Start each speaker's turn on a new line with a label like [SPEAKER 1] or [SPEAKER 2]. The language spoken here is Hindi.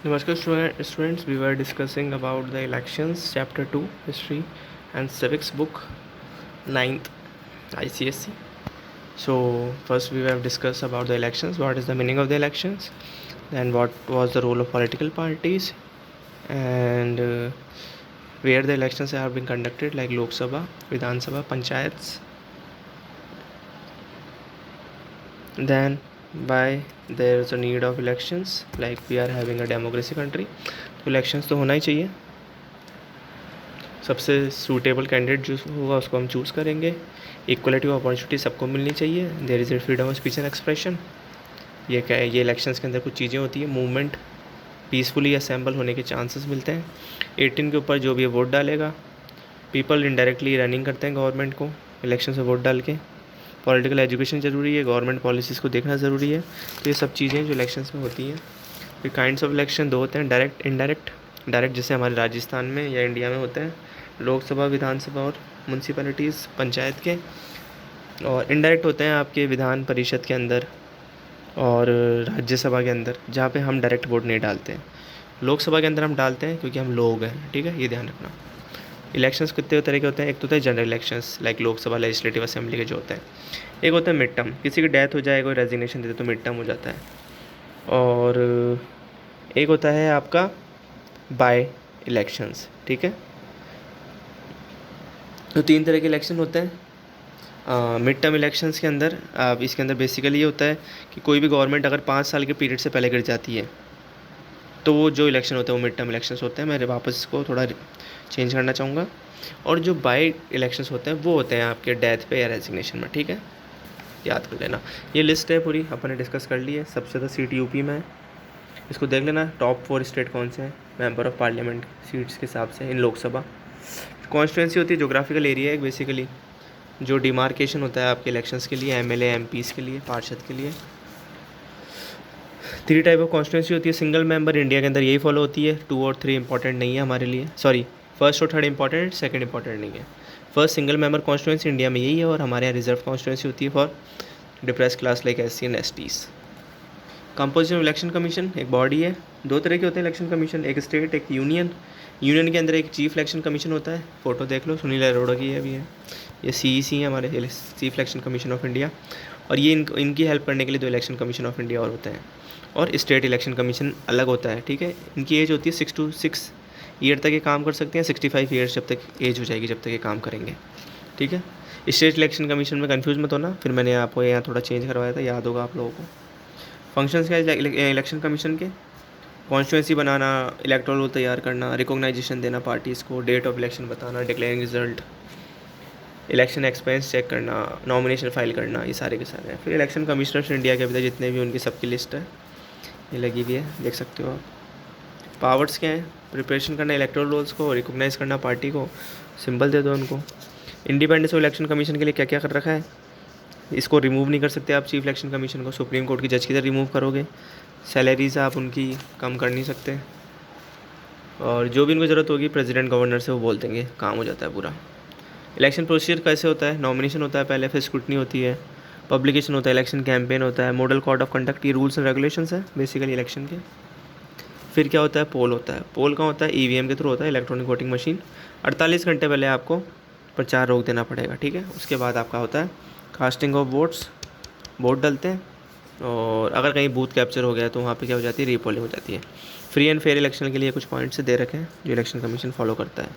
[SPEAKER 1] Namaskar students, we were discussing about the elections, chapter 2, history and civics book, 9th ICSE. So first we have discussed about the elections, what is the meaning of the elections, then what was the role of political parties, and where the elections have been conducted, like Lok Sabha, Vidhan Sabha, Panchayats. Then why there is a need of elections, like we are having a democracy country, तो elections तो होना ही चाहिए. सबसे सूटेबल कैंडिडेट जो होगा उसको हम चूज़ करेंगे. इक्वलिटी ऑफ अपॉर्चुनिटी सबको मिलनी चाहिए. There is a freedom of speech and expression. ये क्या है, ये इलेक्शंस के अंदर कुछ चीज़ें होती है. मूवमेंट पीसफुली असेंबल होने के चांसेस मिलते हैं. 18 के ऊपर जो भी वोट डालेगा. पीपल इनडायरेक्टली रनिंग करते हैं गवर्नमेंट को इलेक्शन से वोट डाल के. पॉलिटिकल एजुकेशन ज़रूरी है. गवर्नमेंट पॉलिसीज़ को देखना ज़रूरी है. तो ये सब चीज़ें जो इलेक्शंस में होती हैं. फिर काइंड्स ऑफ इलेक्शन दो होते हैं, डायरेक्ट इनडायरेक्ट. डायरेक्ट जैसे हमारे राजस्थान में या इंडिया में होते हैं लोकसभा, विधानसभा और म्यूनसिपैलिटीज़ पंचायत के. और इनडायरेक्ट होते हैं आपके विधान परिषद के अंदर और राज्यसभा के अंदर, जहाँ पे हम डायरेक्ट वोट नहीं डालते हैं. लोकसभा के अंदर हम डालते हैं क्योंकि हम लोग हैं. ठीक है, ये ध्यान रखना. इलेक्शंस कितने तरह के होते हैं. एक तो होता है general elections, like Lok Sabha legislative assembly के जो होते हैं. एक होता है मिड टर्म, किसी की डेथ हो जाए, कोई रेजिग्नेशन देते तो मिड टर्म हो जाता है. और एक होता है आपका बाय इलेक्शंस. ठीक है, तो 3 तरह के इलेक्शन होते हैं मिड टर्म इलेक्शंस के अंदर. अब इसके अंदर बेसिकली ये होता है कि कोई भी गवर्नमेंट अगर 5 साल के पीरियड से पहले गिर जाती है तो वो जो इलेक्शन होते हैं वो मिड टर्म इलेक्शंस होते हैं. मैं वापस इसको थोड़ा चेंज करना चाहूँगा. और जो बाय इलेक्शंस होते हैं वो होते हैं आपके डेथ पे या रेजिग्नेशन में. ठीक है, याद कर लेना. ये लिस्ट है पूरी, अपन ने डिस्कस कर ली है. सबसे ज़्यादा सीट यूपी में है, इसको देख लेना. टॉप 4 स्टेट कौन से हैं मेंबर ऑफ पार्लियामेंट सीट्स के हिसाब से इन लोकसभा. कॉन्स्टिट्यूंसी होती है जोग्राफिकल एरिया है बेसिकली, जो डिमार्केशन होता है आपके इलेक्शंस के लिए, एमएलए एमपीज़ के लिए, पार्षद के लिए. 3 टाइप ऑफ कॉन्स्टिट्यूंसी होती है. सिंगल मेंबर इंडिया के अंदर यही फॉलो होती है. 2 और 3 इंपॉर्टेंट नहीं है हमारे लिए. सॉरी, फर्स्ट और थर्ड इंपॉर्टेंट, सेकंड इंपॉर्टेंट नहीं है. First single member constituency India में यही है. और हमारे यहाँ रिजर्व कॉन्स्टिट्यूंसी होती है for depress class like SC and STs. Composition of election commission एक बॉडी है. 2 तरह के होते हैं इलेक्शन कमीशन, एक स्टेट एक यूनियन. यूनियन के अंदर एक चीफ इलेक्शन कमीशन होता है. फ़ोटो देख लो, सुनील अरोड़ा की है. भी है ये CEC है हमारे chief election commission of India. और ये इनकी हेल्प करने के लिए 2 इलेक्शन कमीशन ऑफ इंडिया और होते हैं. और स्टेट इलेक्शन कमीशन अलग होता है. ठीक है, इनकी एज होती है 6 to 6 ईयर तक ये काम कर सकते हैं. 65 ईयर्स जब तक एज हो जाएगी जब तक ये काम करेंगे. ठीक है, स्टेट इलेक्शन कमीशन में कन्फ्यूज़ मत होना. फिर मैंने आपको यहाँ थोड़ा चेंज करवाया था, याद होगा आप लोगों को. फंक्शंस क्या है इलेक्शन कमीशन के. कॉन्स्टिट्यूंसी बनाना, इलेक्टोरल तैयार करना, रिकॉग्नाइजेशन देना पार्टीज़ को, डेट ऑफ इलेक्शन बताना, declaring result, election expense check करना, नॉमिनेशन फाइल करना, ये सारे के सारे हैं. फिर इलेक्शन कमिश्नर्स इंडिया के अभी जितने भी उनकी सबकी लिस्ट है ये लगी हुई है, देख सकते हो आप. पावर्स क्या है, प्रिपरेशन करना इलेक्टोरल रोल्स को, रिकॉग्नाइज करना पार्टी को, सिंबल दे दो उनको. इंडिपेंडेंस ऑफ इलेक्शन कमीशन के लिए क्या क्या कर रखा है. इसको रिमूव नहीं कर सकते आप चीफ इलेक्शन कमीशन को. सुप्रीम कोर्ट की जज की तरह रिमूव करोगे. सैलरीज आप उनकी कम कर नहीं सकते. और जो भी इनको ज़रूरत होगी प्रेसिडेंट गवर्नर से वो बोल देंगे, काम हो जाता है पूरा. इलेक्शन प्रोसीजर कैसे होता है. नॉमिनेशन होता है पहले, फिर स्क्रूटनी होती है, पब्लिकेशन होता है, इलेक्शन कैंपेन होता है, मॉडल कोड ऑफ कंडक्ट, ये रूल्स एंड रेगुलेशंस है बेसिकली इलेक्शन के. फिर क्या होता है, पोल होता है. पोल कहाँ होता है, EVM के थ्रू होता है, इलेक्ट्रॉनिक वोटिंग मशीन. 48 घंटे पहले आपको प्रचार रोक देना पड़ेगा. ठीक है, उसके बाद आपका होता है कास्टिंग ऑफ वोट्स, वोट डलते हैं. और अगर कहीं बूथ कैप्चर हो गया तो वहाँ पे क्या हो जाती है, रीपोलिंग हो जाती है. फ्री एंड फेयर इलेक्शन के लिए कुछ पॉइंट्स दे रखे हैं जो इलेक्शन कमीशन फॉलो करता है.